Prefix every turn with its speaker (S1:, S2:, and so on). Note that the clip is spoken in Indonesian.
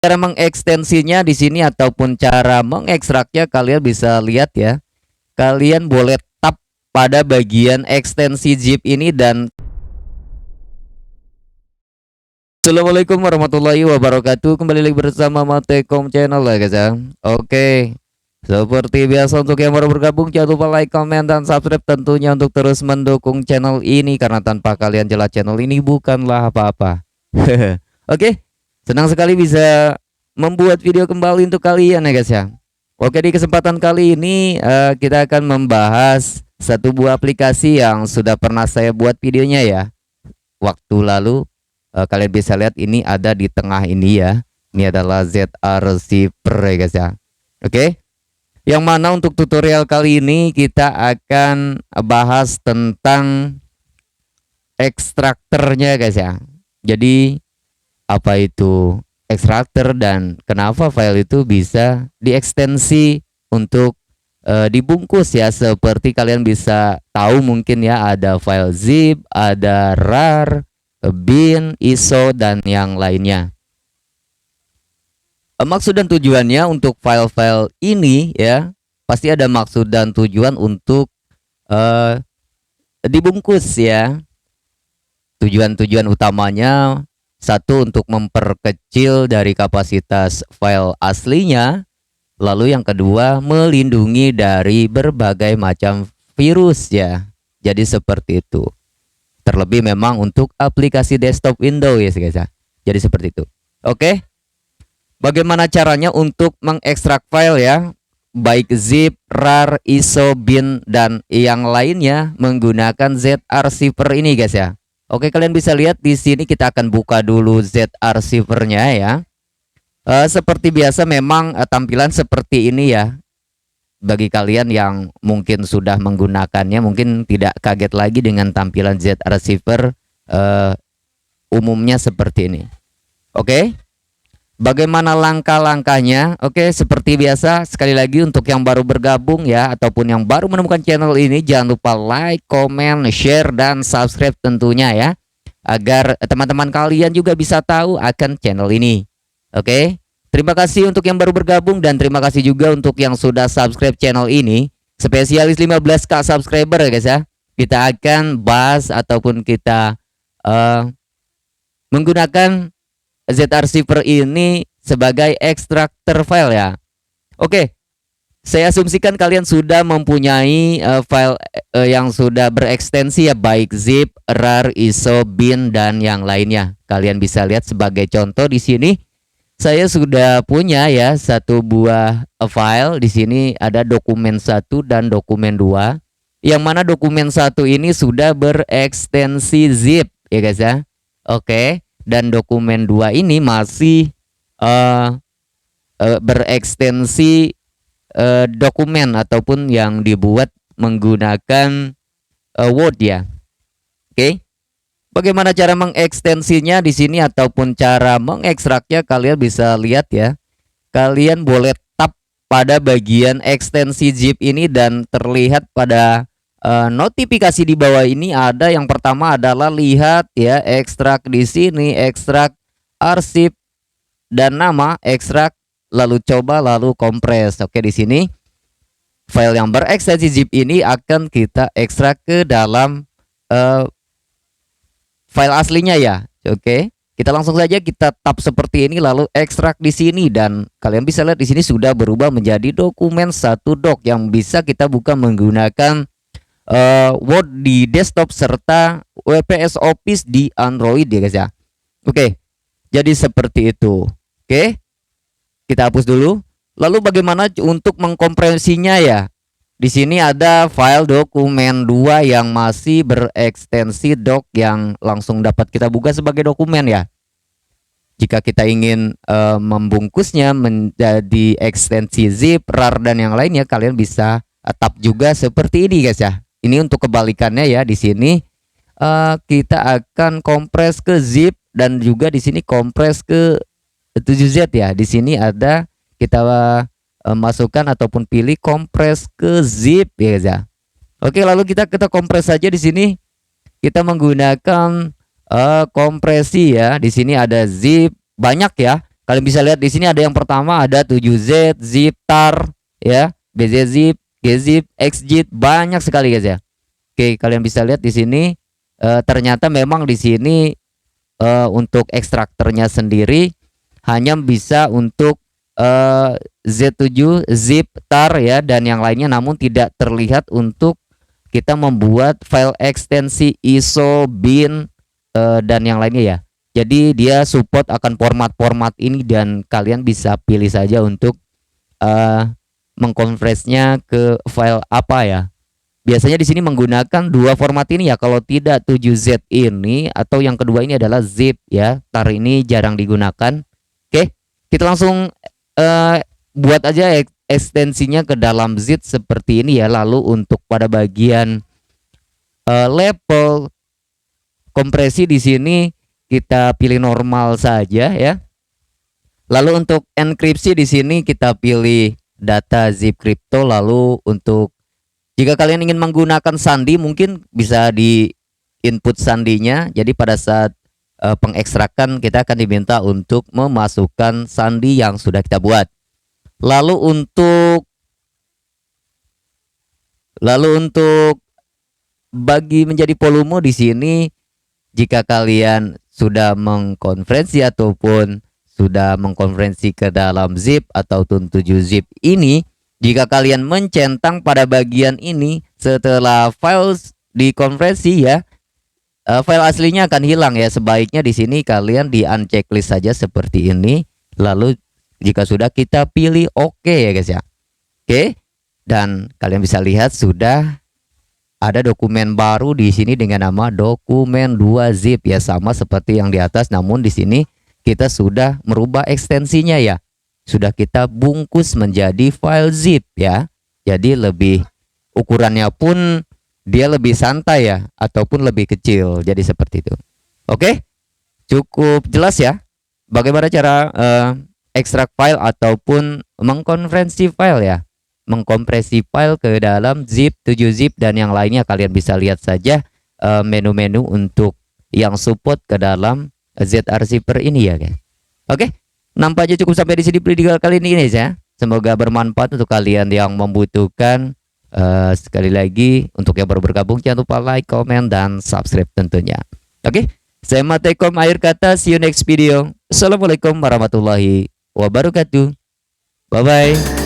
S1: Cara mengekstensinya di sini ataupun cara mengekstraknya kalian bisa lihat ya. Kalian boleh tap pada bagian ekstensi zip ini dan Assalamualaikum warahmatullahi wabarakatuh. Kembali lagi bersama Matekom Channel ya guys ya. Oke. Seperti biasa untuk yang baru bergabung jangan lupa like, comment, dan subscribe tentunya untuk terus mendukung channel ini karena tanpa kalian jelas channel ini bukanlah apa-apa. Oke. Senang sekali bisa membuat video kembali untuk kalian ya guys ya. Oke, di kesempatan kali ini kita akan membahas satu buah aplikasi yang sudah pernah saya buat videonya ya. Waktu lalu kalian bisa lihat ini ada di tengah ini ya. Ini adalah ZR Receiver ya guys ya. Oke. Yang mana untuk tutorial kali ini kita akan bahas tentang ekstraktornya guys ya. Jadi apa itu ekstraktor dan kenapa file itu bisa diekstensi untuk dibungkus ya, seperti kalian bisa tahu mungkin ya, ada file zip, ada rar, bin, iso, dan yang lainnya. Maksud dan tujuannya untuk file-file ini ya, pasti ada maksud dan tujuan untuk dibungkus ya. Tujuan-tujuan utamanya, satu, untuk memperkecil dari kapasitas file aslinya. Lalu yang kedua, melindungi dari berbagai macam virus ya. Jadi seperti itu. Terlebih memang untuk aplikasi desktop Windows ya guys ya. Jadi seperti itu. Oke. Bagaimana caranya untuk mengekstrak file ya, baik zip, rar, iso, bin, dan yang lainnya menggunakan ZR Receiver ini guys ya. Oke, kalian bisa lihat di sini kita akan buka dulu ZR Receiver-nya ya. Seperti biasa memang tampilan seperti ini ya. Bagi kalian yang mungkin sudah menggunakannya mungkin tidak kaget lagi dengan tampilan ZR Receiver umumnya seperti ini. Oke. Bagaimana langkah-langkahnya? Oke, seperti biasa sekali lagi untuk yang baru bergabung ya ataupun yang baru menemukan channel ini, jangan lupa like, comment, share, dan subscribe tentunya ya, agar teman-teman kalian juga bisa tahu akan channel ini. Oke, terima kasih untuk yang baru bergabung dan terima kasih juga untuk yang sudah subscribe channel ini. Spesialis 15k subscriber ya guys ya. Kita akan bahas ataupun kita menggunakan ZR Receiver ini sebagai ekstraktor file ya. Oke, saya asumsikan kalian sudah mempunyai file yang sudah berekstensi ya, baik zip, rar, iso, bin, dan yang lainnya. Kalian bisa lihat sebagai contoh di sini. Saya sudah punya ya satu buah file. Di sini ada dokumen 1 dan dokumen 2. Yang mana dokumen 1 ini sudah berekstensi zip ya guys ya. Oke. Dan dokumen 2 ini masih berekstensi dokumen ataupun yang dibuat menggunakan Word ya. Oke. Bagaimana cara mengekstensinya di sini ataupun cara mengekstraknya kalian bisa lihat ya. Kalian boleh tap pada bagian ekstensi zip ini dan terlihat pada notifikasi di bawah ini ada yang pertama adalah lihat ya, ekstrak di sini, ekstrak arsip dan nama, ekstrak, lalu coba, lalu kompres. Oke, di sini file yang berekstensi zip ini akan kita ekstrak ke dalam file aslinya ya. Oke, kita langsung saja kita tap seperti ini lalu ekstrak di sini dan kalian bisa lihat di sini sudah berubah menjadi dokumen 1 doc yang bisa kita buka menggunakan Word di desktop serta WPS Office di Android ya guys ya. Oke, jadi seperti itu. Oke, kita hapus dulu. Lalu bagaimana untuk mengkompresinya ya? Di sini ada file dokumen 2 yang masih berekstensi doc yang langsung dapat kita buka sebagai dokumen ya. Jika kita ingin membungkusnya menjadi ekstensi zip, rar, dan yang lainnya, kalian bisa tap juga seperti ini guys ya. Ini untuk kebalikannya ya. Di sini kita akan kompres ke zip dan juga di sini kompres ke 7Z ya. Di sini ada kita masukkan ataupun pilih kompres ke zip ya guys ya. Oke, lalu kita kompres saja di sini. Kita menggunakan kompresi ya. Di sini ada zip banyak ya. Kalian bisa lihat di sini ada yang pertama ada 7Z, zip, tar, ya, BZ zip, gzip, xzip, banyak sekali guys ya. Oke, kalian bisa lihat di sini ternyata memang di sini untuk ekstraktornya sendiri hanya bisa untuk Z7, zip, tar ya dan yang lainnya, namun tidak terlihat untuk kita membuat file ekstensi ISO, bin dan yang lainnya ya. Jadi dia support akan format-format ini dan kalian bisa pilih saja untuk mengkonversinya ke file apa ya. Biasanya di sini menggunakan dua format ini ya. Kalau tidak 7Z ini atau yang kedua ini adalah zip ya. Tar ini jarang digunakan. Oke, kita langsung buat aja ekstensinya ke dalam zip seperti ini ya. Lalu untuk pada bagian level kompresi di sini kita pilih normal saja ya. Lalu untuk enkripsi di sini kita pilih data zip crypto. Lalu untuk jika kalian ingin menggunakan sandi mungkin bisa di input sandinya. Jadi pada saat pengekstrakan kita akan diminta untuk memasukkan sandi yang sudah kita buat. Lalu untuk bagi menjadi volume di sini, jika kalian sudah mengkonferensi ataupun sudah mengkonferensi ke dalam zip atau 7zip ini, jika kalian mencentang pada bagian ini setelah file dikonversi ya, file aslinya akan hilang ya. Sebaiknya di sini kalian di unchecklist saja seperti ini. Lalu jika sudah kita pilih oke ya guys ya. Oke. Dan kalian bisa lihat sudah ada dokumen baru di sini dengan nama dokumen 2zip ya, sama seperti yang di atas, namun di sini kita sudah merubah ekstensinya ya. Sudah kita bungkus menjadi file zip ya. Jadi lebih ukurannya pun dia lebih santai ya ataupun lebih kecil. Jadi seperti itu. Oke? Cukup jelas ya bagaimana cara ekstrak file ataupun mengkonferensi file ya. Mengkompresi file ke dalam zip, 7zip dan yang lainnya. Kalian bisa lihat saja menu-menu untuk yang support ke dalam ZR Zipper ini ya guys. Oke, nampaknya cukup sampai di sini video kali ini ya. Semoga bermanfaat untuk kalian yang membutuhkan. Sekali lagi untuk yang baru bergabung jangan lupa like, comment dan subscribe tentunya. Oke, saya Matekom akhir kata, see you next video. Assalamualaikum warahmatullahi wabarakatuh. Bye bye.